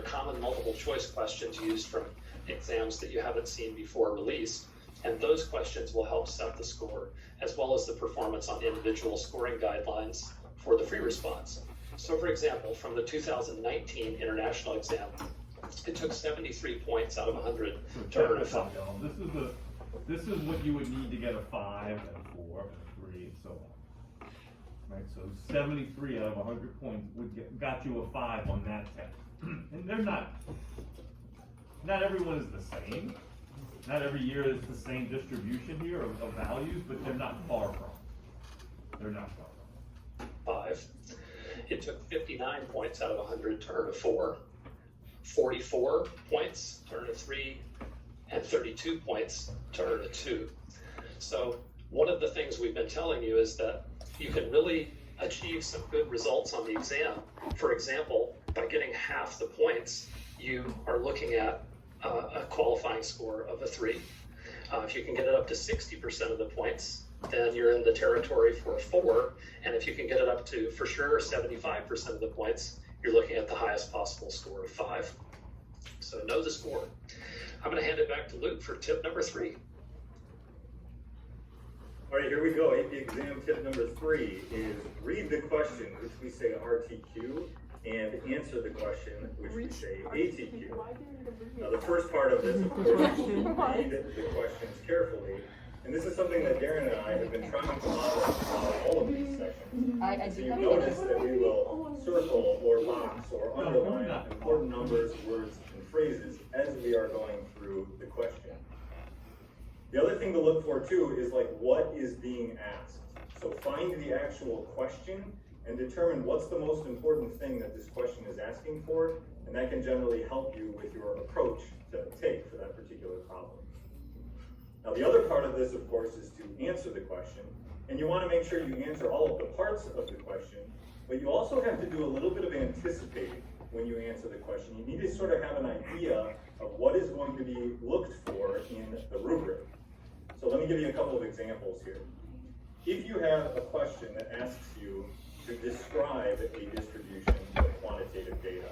common multiple choice questions used from exams that you haven't seen before released, and those questions will help set the score, as well as the performance on individual scoring guidelines for the free response. So for example, from the 2019 international exam, it took 73 points out of 100 to earn a 5. This is what you would need to get a 5 and a 4 and a 3 and so on. Right, so 73 out of 100 points got you a 5 on that test. And they're not everyone is the same. Not every year is the same distribution here of values, but they're not far from. They're not far from. 5. It took 59 points out of 100 to earn a 4, 44 points to earn a 3, and 32 points to earn a 2. So one of the things we've been telling you is that you can really achieve some good results on the exam. For example, by getting half the points, you are looking at a qualifying score of a 3. If you can get it up to 60% of the points, then you're in the territory for a 4. And if you can get it up to, for sure, 75% of the points, you're looking at the highest possible score of 5. So know the score. I'm going to hand it back to Luke for tip number 3. All right, here we go. AP exam tip number 3 is read the question, which we say RTQ, and answer the question, which we say ATQ. Now, the first part of this, of course, is to read the questions carefully. And this is something that Darren and I have been trying to model all of these sessions. So you notice that we will circle or box or underline important numbers, words, and phrases as we are going through the question. The other thing to look for too is like what is being asked. So find the actual question and determine what's the most important thing that this question is asking for, and that can generally help you with your approach to take for that particular problem. Now the other part of this, of course, is to answer the question, and you want to make sure you answer all of the parts of the question, but you also have to do a little bit of anticipating when you answer the question. You need to sort of have an idea of what is going to be looked for in the rubric. So let me give you a couple of examples here. If you have a question that asks you to describe a distribution of quantitative data,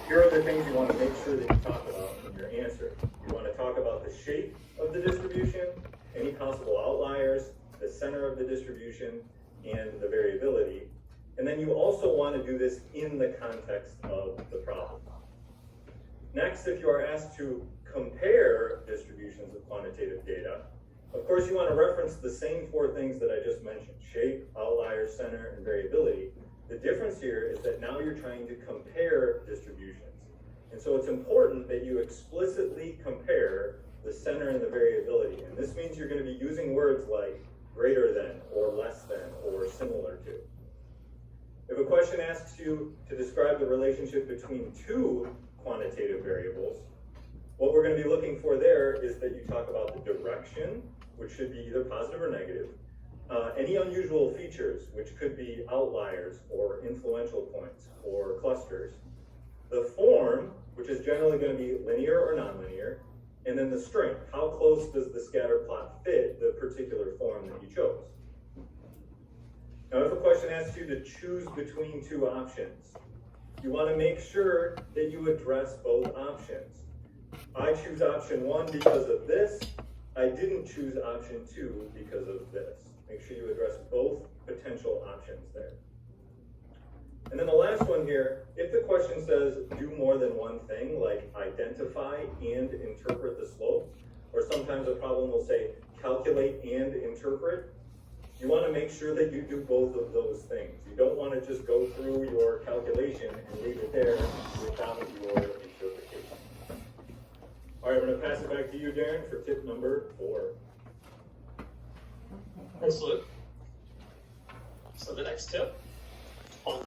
here are the things you want to make sure that you talk about in your answer. You want to talk about the shape of the distribution, any possible outliers, the center of the distribution, and the variability. And then you also want to do this in the context of the problem. Next, if you are asked to compare distributions of quantitative data, of course you want to reference the same 4 things that I just mentioned: shape, outliers, center, and variability. The difference here is that now you're trying to compare distributions. And so it's important that you explicitly compare the center and the variability. And this means you're going to be using words like greater than, or less than, or similar to. If a question asks you to describe the relationship between 2 quantitative variables, what we're going to be looking for there is that you talk about the direction, which should be either positive or negative, any unusual features, which could be outliers or influential points or clusters, the form, which is generally going to be linear or nonlinear, and then the strength. How close does the scatter plot fit the particular form that you chose? Now, if a question asks you to choose between 2 options, you want to make sure that you address both options. I choose option 1 because of this. I didn't choose option 2 because of this. Make sure you address both potential options there. And then the last one here, if the question says do more than one thing, like identify and interpret the slope, or sometimes a problem will say calculate and interpret, you want to make sure that you do both of those things. You don't want to just go through your calculation and leave it there without your interpretation. All right, I'm going to pass it back to you, Darren, for tip number 4. Thanks, Luke. So the next tip